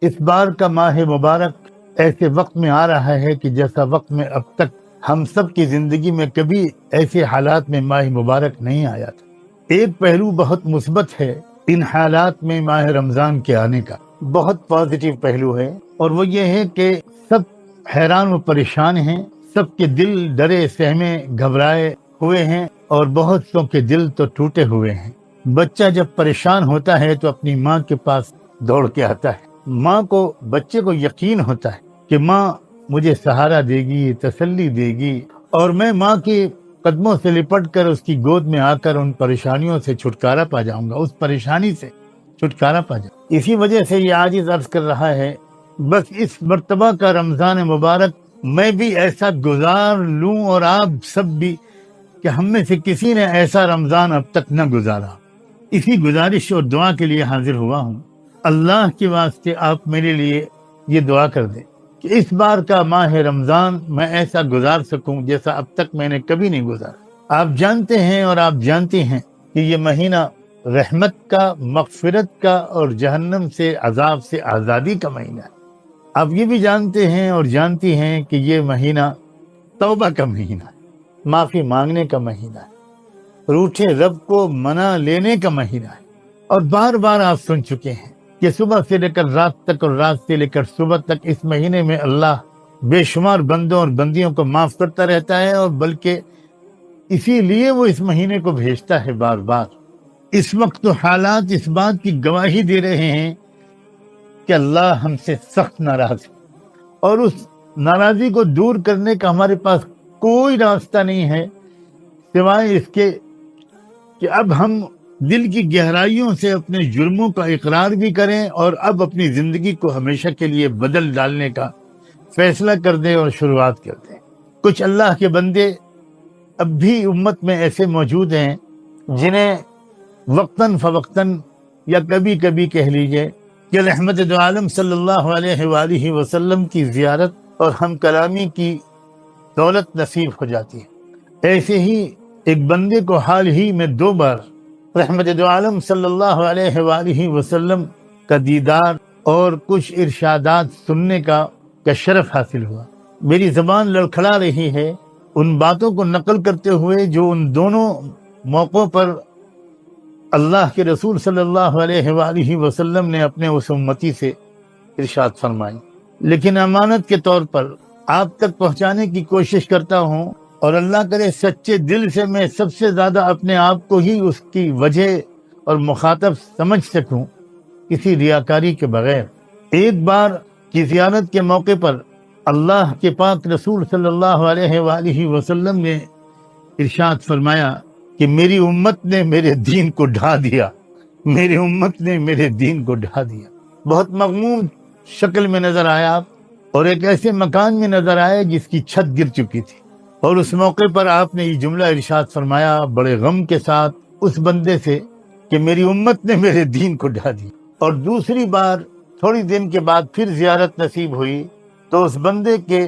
اس بار کا ماہ مبارک ایسے وقت میں آ رہا ہے کہ جیسا وقت میں اب تک ہم سب کی زندگی میں کبھی ایسے حالات میں ماہ مبارک نہیں آیا تھا۔ ایک پہلو بہت مثبت ہے ان حالات میں ماہ رمضان کے آنے کا، بہت پازیٹیو پہلو ہے، اور وہ یہ ہے کہ سب حیران و پریشان ہیں، سب کے دل ڈرے سہمے گھبرائے ہوئے ہیں، اور بہت سو کے دل تو ٹوٹے ہوئے ہیں۔ بچہ جب پریشان ہوتا ہے تو اپنی ماں کے پاس دوڑ کے آتا ہے۔ ماں کو، بچے کو یقین ہوتا ہے کہ ماں مجھے سہارا دے گی، تسلی دے گی، اور میں ماں کے قدموں سے لپٹ کر اس کی گود میں آ کر ان پریشانیوں سے چھٹکارا پا جاؤں گا، اس پریشانی سے چھٹکارا پا جاؤں گا۔ اسی وجہ سے یہ عاجز عرض کر رہا ہے، بس اس مرتبہ کا رمضان مبارک میں بھی ایسا گزار لوں، اور آپ سب بھی، کہ ہم میں سے کسی نے ایسا رمضان اب تک نہ گزارا۔ اسی گزارش اور دعا کے لیے حاضر ہوا ہوں۔ اللہ کے واسطے آپ میرے لیے یہ دعا کر دیں کہ اس بار کا ماہ رمضان میں ایسا گزار سکوں جیسا اب تک میں نے کبھی نہیں گزارا۔ آپ جانتے ہیں اور آپ جانتی ہیں کہ یہ مہینہ رحمت کا، مغفرت کا، اور جہنم سے، عذاب سے آزادی کا مہینہ ہے۔ آپ یہ بھی جانتے ہیں اور جانتی ہیں کہ یہ مہینہ توبہ کا مہینہ ہے، معافی مانگنے کا مہینہ ہے، روٹھے رب کو منا لینے کا مہینہ ہے۔ اور بار بار آپ سن چکے ہیں کہ صبح سے لے کر رات تک اور رات سے لے کر صبح تک اس مہینے میں اللہ بے شمار بندوں اور بندیوں کو معاف کرتا رہتا ہے، اور بلکہ اسی لیے وہ اس مہینے کو بھیجتا ہے بار بار۔ اس وقت تو حالات اس بات کی گواہی دے رہے ہیں کہ اللہ ہم سے سخت ناراض ہے، اور اس ناراضی کو دور کرنے کا ہمارے پاس کوئی راستہ نہیں ہے سوائے اس کے کہ اب ہم دل کی گہرائیوں سے اپنے جرموں کا اقرار بھی کریں، اور اب اپنی زندگی کو ہمیشہ کے لیے بدل ڈالنے کا فیصلہ کر دیں اور شروعات کر دیں۔ کچھ اللہ کے بندے اب بھی امت میں ایسے موجود ہیں جنہیں وقتاً فوقتاً یا کبھی کبھی کہہ لیجئے کہ رحمت دو عالم صلی اللہ علیہ وآلہ وسلم کی زیارت اور ہم کلامی کی دولت نصیب ہو جاتی ہے۔ ایسے ہی ایک بندے کو حال ہی میں 2 بار رحمت دو عالم صلی اللہ علیہ وآلہ وسلم کا دیدار اور کچھ ارشادات سننے کا شرف حاصل ہوا۔ میری زبان لڑکھڑا رہی ہے ان باتوں کو نقل کرتے ہوئے جو ان دونوں موقعوں پر اللہ کے رسول صلی اللہ علیہ وآلہ وسلم نے اپنے اس امتی سے ارشاد فرمائی، لیکن امانت کے طور پر آپ تک پہنچانے کی کوشش کرتا ہوں، اور اللہ کرے سچے دل سے میں سب سے زیادہ اپنے آپ کو ہی اس کی وجہ اور مخاطب سمجھ سکوں، کسی ریاکاری کے بغیر۔ ایک بار کی زیارت کے موقع پر اللہ کے پاک رسول صلی اللہ علیہ وآلہ وسلم نے ارشاد فرمایا کہ میری امت نے میرے دین کو ڈھا دیا، میری امت نے میرے دین کو ڈھا دیا۔ بہت مغموم شکل میں نظر آیا آپ، اور ایک ایسے مکان میں نظر آئے جس کی چھت گر چکی تھی، اور اس موقع پر آپ نے یہ جملہ ارشاد فرمایا بڑے غم کے ساتھ اس بندے سے کہ میری امت نے میرے دین کو ڈھا دیا۔ اور دوسری بار تھوڑی دن کے بعد پھر زیارت نصیب ہوئی تو اس بندے کے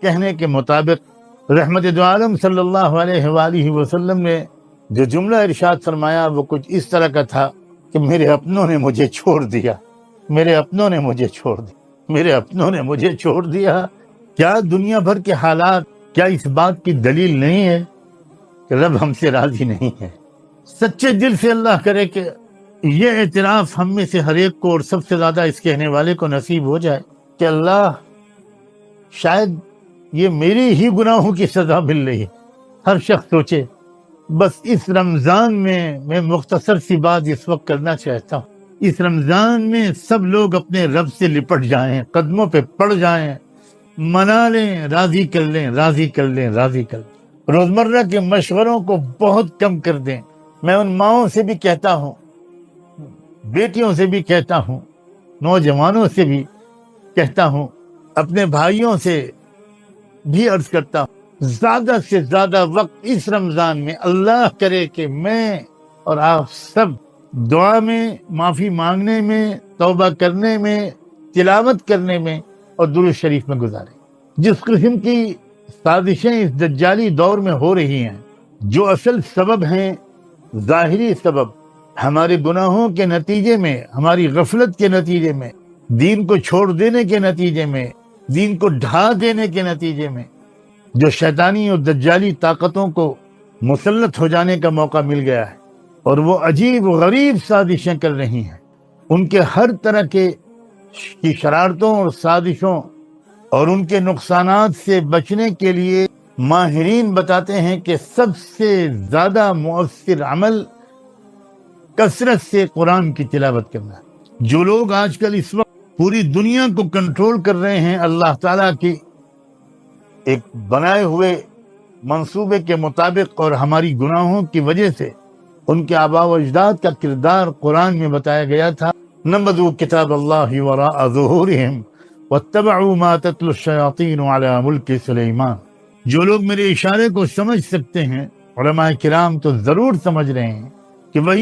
کہنے کے مطابق رحمت دو عالم صلی اللہ علیہ وآلہ وسلم نے جو جملہ ارشاد فرمایا وہ کچھ اس طرح کا تھا کہ میرے اپنوں نے مجھے چھوڑ دیا، میرے اپنوں نے مجھے چھوڑ دیا، میرے اپنوں نے مجھے چھوڑ دیا۔ کیا دنیا بھر کے حالات کیا اس بات کی دلیل نہیں ہے کہ رب ہم سے راضی نہیں ہے؟ سچے دل سے اللہ کرے کہ یہ اعتراف ہم میں سے ہر ایک کو، اور سب سے زیادہ اس کہنے والے کو نصیب ہو جائے کہ اللہ شاید یہ میری ہی گناہوں کی سزا مل رہی ہے۔ ہر شخص سوچے بس اس رمضان میں مختصر سی بات اس وقت کرنا چاہتا ہوں، اس رمضان میں سب لوگ اپنے رب سے لپٹ جائیں، قدموں پہ پڑ جائیں، منا لیں، راضی کر لیں، راضی کر لیں، راضی کر لیں۔ روزمرہ کے مشوروں کو بہت کم کر دیں۔ میں ان ماؤں سے بھی کہتا ہوں، بیٹیوں سے بھی کہتا ہوں، نوجوانوں سے بھی کہتا ہوں، اپنے بھائیوں سے بھی عرض کرتا ہوں، زیادہ سے زیادہ وقت اس رمضان میں اللہ کرے کہ میں اور آپ سب دعا میں، معافی مانگنے میں، توبہ کرنے میں، تلاوت کرنے میں اور درود شریف میں گزاریں۔ جس قسم کی سازشیں اس دجالی دور میں ہو رہی ہیں، جو اصل سبب ہیں، ظاہری سبب ہمارے گناہوں کے نتیجے میں، ہماری غفلت کے نتیجے میں، دین کو چھوڑ دینے کے نتیجے میں، دین کو ڈھا دینے کے نتیجے میں جو شیطانی اور دجالی طاقتوں کو مسلط ہو جانے کا موقع مل گیا ہے، اور وہ عجیب و غریب سازشیں کر رہی ہیں، ان کے ہر طرح کی شرارتوں اور سازشوں اور ان کے نقصانات سے بچنے کے لیے ماہرین بتاتے ہیں کہ سب سے زیادہ مؤثر عمل کثرت سے قرآن کی تلاوت کرنا ہے۔ جو لوگ آج کل اس وقت پوری دنیا کو کنٹرول کر رہے ہیں اللہ تعالیٰ کی ایک بنائے ہوئے منصوبے کے مطابق اور ہماری گناہوں کی وجہ سے، ان کے آباء و اجداد کا کردار قرآن میں بتایا گیا تھا۔ نبذوا کتاب اللہ وراء ظہورہم واتبعوا ما تتلو الشیاطین علی ملک سلیمان۔ جو لوگ میرے اشارے کو سمجھ سکتے ہیں، علماء کرام تو ضرور سمجھ رہے ہیں کہ وہی